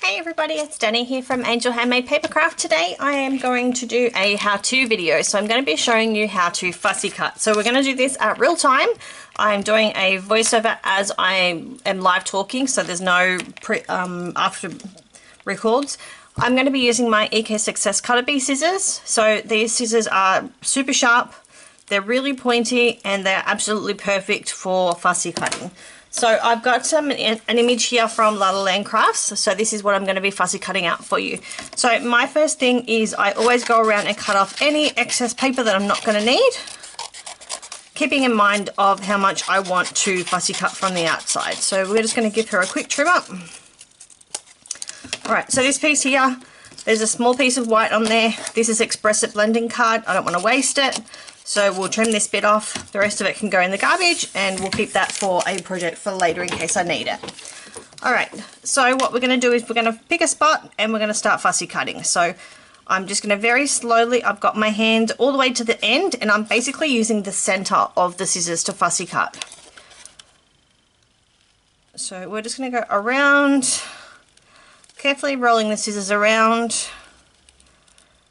Hey everybody, it's Danny here from Angel Handmade Papercraft. Today I am going to do a how-to video. So I'm going to be showing you how to fussy cut. So we're going to do this at real time. I'm doing a voiceover as I am live talking, so there's no after records. I'm going to be using my EK Success Cutter Bee scissors. So these scissors are super sharp, they're really pointy, and they're absolutely perfect for fussy cutting. So I've got an image here from La La Land Crafts. So this is what I'm going to be fussy cutting out for you. So my first thing is I always go around and cut off any excess paper that I'm not going to need, keeping in mind of how much I want to fussy cut from the outside. So we're just going to give her a quick trim up. Alright, so this piece here, there's a small piece of white on there. This is Express It blending card. I don't want to waste it. So we'll trim this bit off, the rest of it can go in the garbage, and we'll keep that for a project for later in case I need it. Alright, so what we're going to do is we're going to pick a spot and we're going to start fussy cutting. So I'm just going to very slowly, I've got my hand all the way to the end, and I'm basically using the center of the scissors to fussy cut. So we're just going to go around, carefully rolling the scissors around.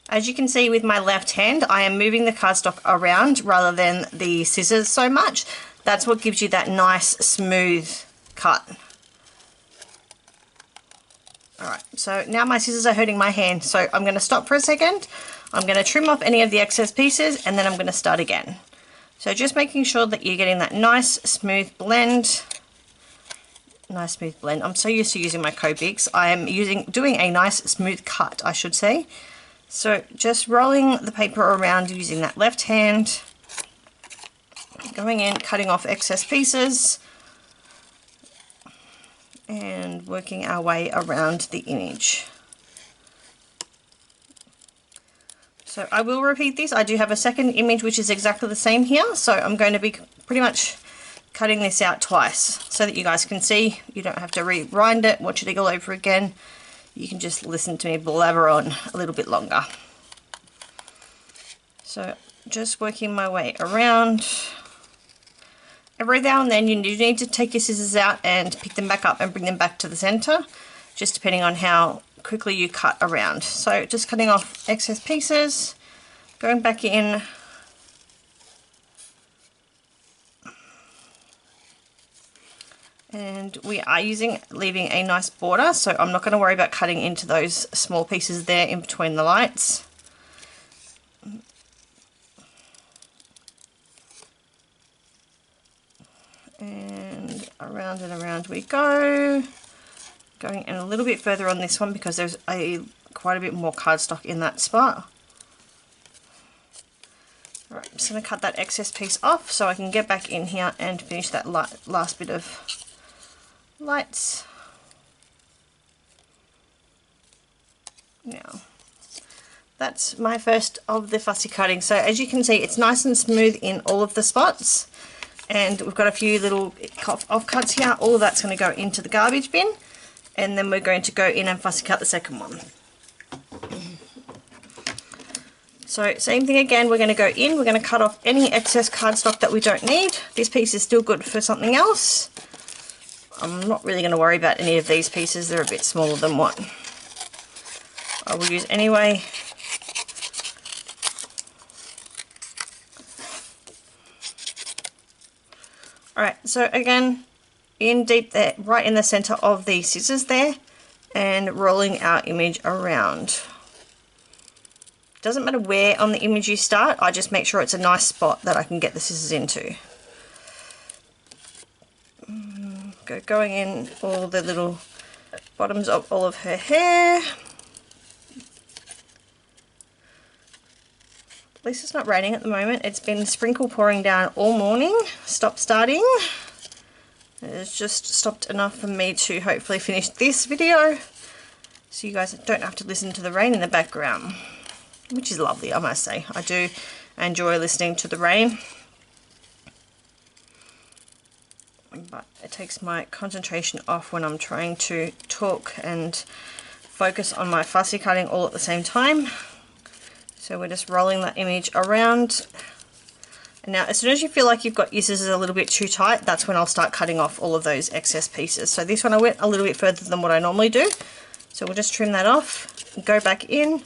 As you can see with my left hand, I am moving the cardstock around rather than the scissors so much. That's what gives you that nice smooth cut. Alright, so now my scissors are hurting my hand, so I'm going to stop for a second. I'm going to trim off any of the excess pieces and then I'm going to start again. So just making sure that you're getting that nice smooth blend. Nice smooth blend. I'm so used to using my Copics. I am doing a nice smooth cut, I should say. So just rolling the paper around using that left hand, going in, cutting off excess pieces, and working our way around the image. So I will repeat this. I do have a second image which is exactly the same here, so I'm going to be pretty much cutting this out twice so that you guys can see. You don't have to rewind it, watch it all over again. You can just listen to me blabber on a little bit longer. So just working my way around. Every now and then you do need to take your scissors out and pick them back up and bring them back to the center, just depending on how quickly you cut around. So just cutting off excess pieces, going back in, and we are leaving a nice border, so I'm not going to worry about cutting into those small pieces there in between the lights. And around we go. Going in a little bit further on this one because there's quite a bit more cardstock in that spot. Alright, I'm just going to cut that excess piece off so I can get back in here and finish that last bit of lights. Now that's my first of the fussy cutting. So as you can see, it's nice and smooth in all of the spots, and we've got a few little offcuts here. All of that's going to go into the garbage bin, and then we're going to go in and fussy cut the second one. So same thing again, we're going to go in, we're going to cut off any excess cardstock that we don't need. This piece is still good for something else. I'm not really going to worry about any of these pieces, they're a bit smaller than what I will use anyway. Alright, so again, in deep there, right in the center of the scissors there, and rolling our image around. Doesn't matter where on the image you start, I just make sure it's a nice spot that I can get the scissors into. Going in all the little bottoms of all of her hair. At least it's not raining at the moment. It's been sprinkle pouring down all morning. Stop starting. It's just stopped enough for me to hopefully finish this video, so you guys don't have to listen to the rain in the background, which is lovely, I must say. I do enjoy listening to the rain, but it takes my concentration off when I'm trying to talk and focus on my fussy cutting all at the same time. So we're just rolling that image around. And now as soon as you feel like you've got your scissors a little bit too tight, that's when I'll start cutting off all of those excess pieces. So this one I went a little bit further than what I normally do. So we'll just trim that off, go back in,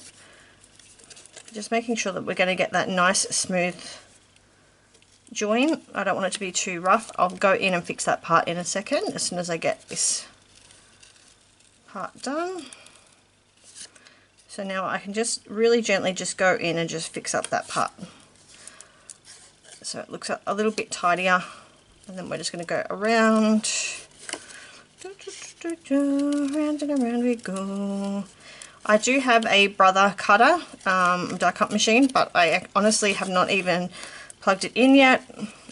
just making sure that we're going to get that nice smooth join. I don't want it to be too rough. I'll go in and fix that part in a second as soon as I get this part done. So now I can just really gently just go in and just fix up that part. So it looks a little bit tidier, and then we're just going to go around. Round and around we go. I do have a brother cutter, die cut machine, but I honestly have not even plugged it in yet,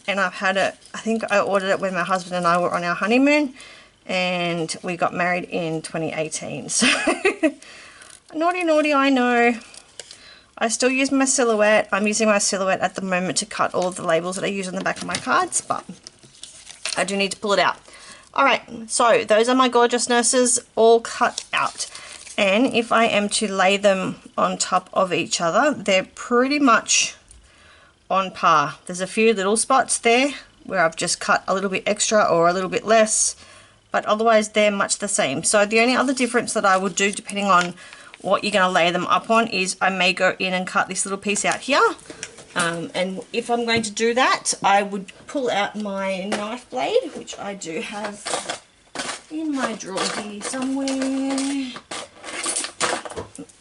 and I've had it, I think I ordered it when my husband and I were on our honeymoon, and we got married in 2018, so naughty, I know. I still use my Silhouette. I'm using my Silhouette at the moment to cut all the labels that I use on the back of my cards, but I do need to pull it out. Alright, so those are my gorgeous nurses all cut out, and if I am to lay them on top of each other, they're pretty much on par. There's a few little spots there where I've just cut a little bit extra or a little bit less, but otherwise they're much the same. So the only other difference that I would do, depending on what you're going to lay them up on, is I may go in and cut this little piece out here, and if I'm going to do that, I would pull out my knife blade, which I do have in my drawer here somewhere.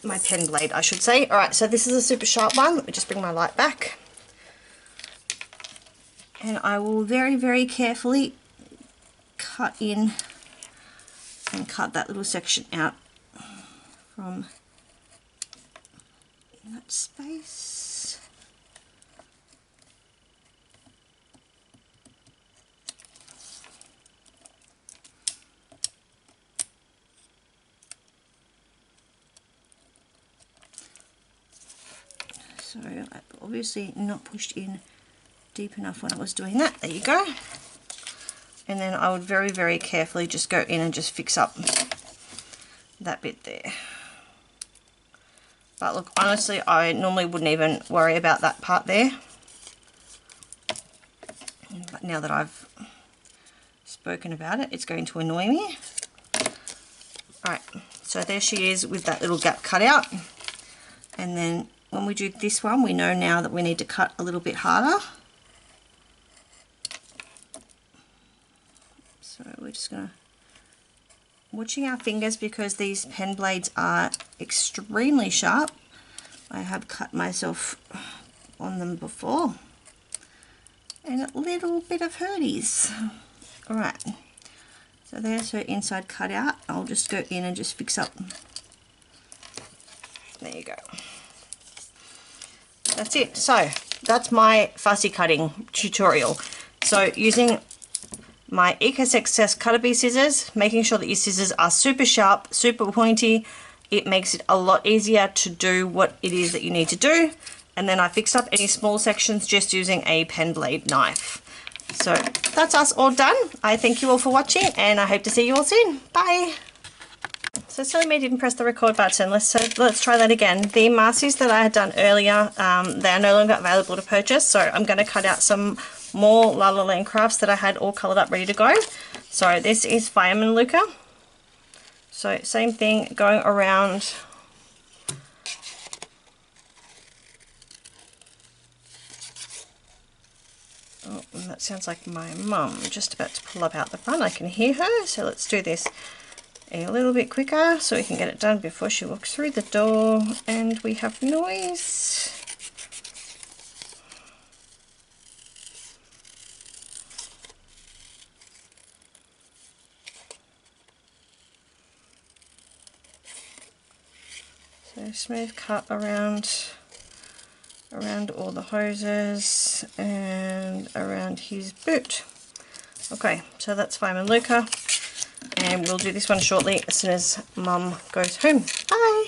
My pen blade, I should say. Alright, so this is a super sharp one. Let me just bring my light back. And I will very carefully cut in and cut that little section out from that space. So I've obviously not pushed in deep enough when I was doing that. There you go. And then I would very carefully just go in and just fix up that bit there. But look, honestly, I normally wouldn't even worry about that part there, but now that I've spoken about it, it's going to annoy me. Alright, so there she is with that little gap cut out, and then when we do this one, we know now that we need to cut a little bit harder. So we're just going to, watching our fingers because these pen blades are extremely sharp. I have cut myself on them before, and a little bit of hurties. Alright, so there's her inside cut out. I'll just go in and just fix up. There you go. That's it. So that's my fussy cutting tutorial. So using my EcoSuccess Cutter Bee scissors, making sure that your scissors are super sharp, super pointy, it makes it a lot easier to do what it is that you need to do. And then I fixed up any small sections just using a PenBlade knife. So that's us all done. I thank you all for watching, and I hope to see you all soon. Bye! So sorry I didn't press the record button. Let's try that again. The masks that I had done earlier, they are no longer available to purchase, so I'm going to cut out some more La La Land crafts that I had all coloured up ready to go. So this is Fireman Luka. So same thing, going around oh, that sounds like my mum just about to pull up out the front. I can hear her, so let's do this a little bit quicker so we can get it done before she walks through the door and we have noise. So smooth cut around all the hoses and around his boot. Okay, so that's Fireman Luka, and we'll do this one shortly as soon as Mum goes home. Bye!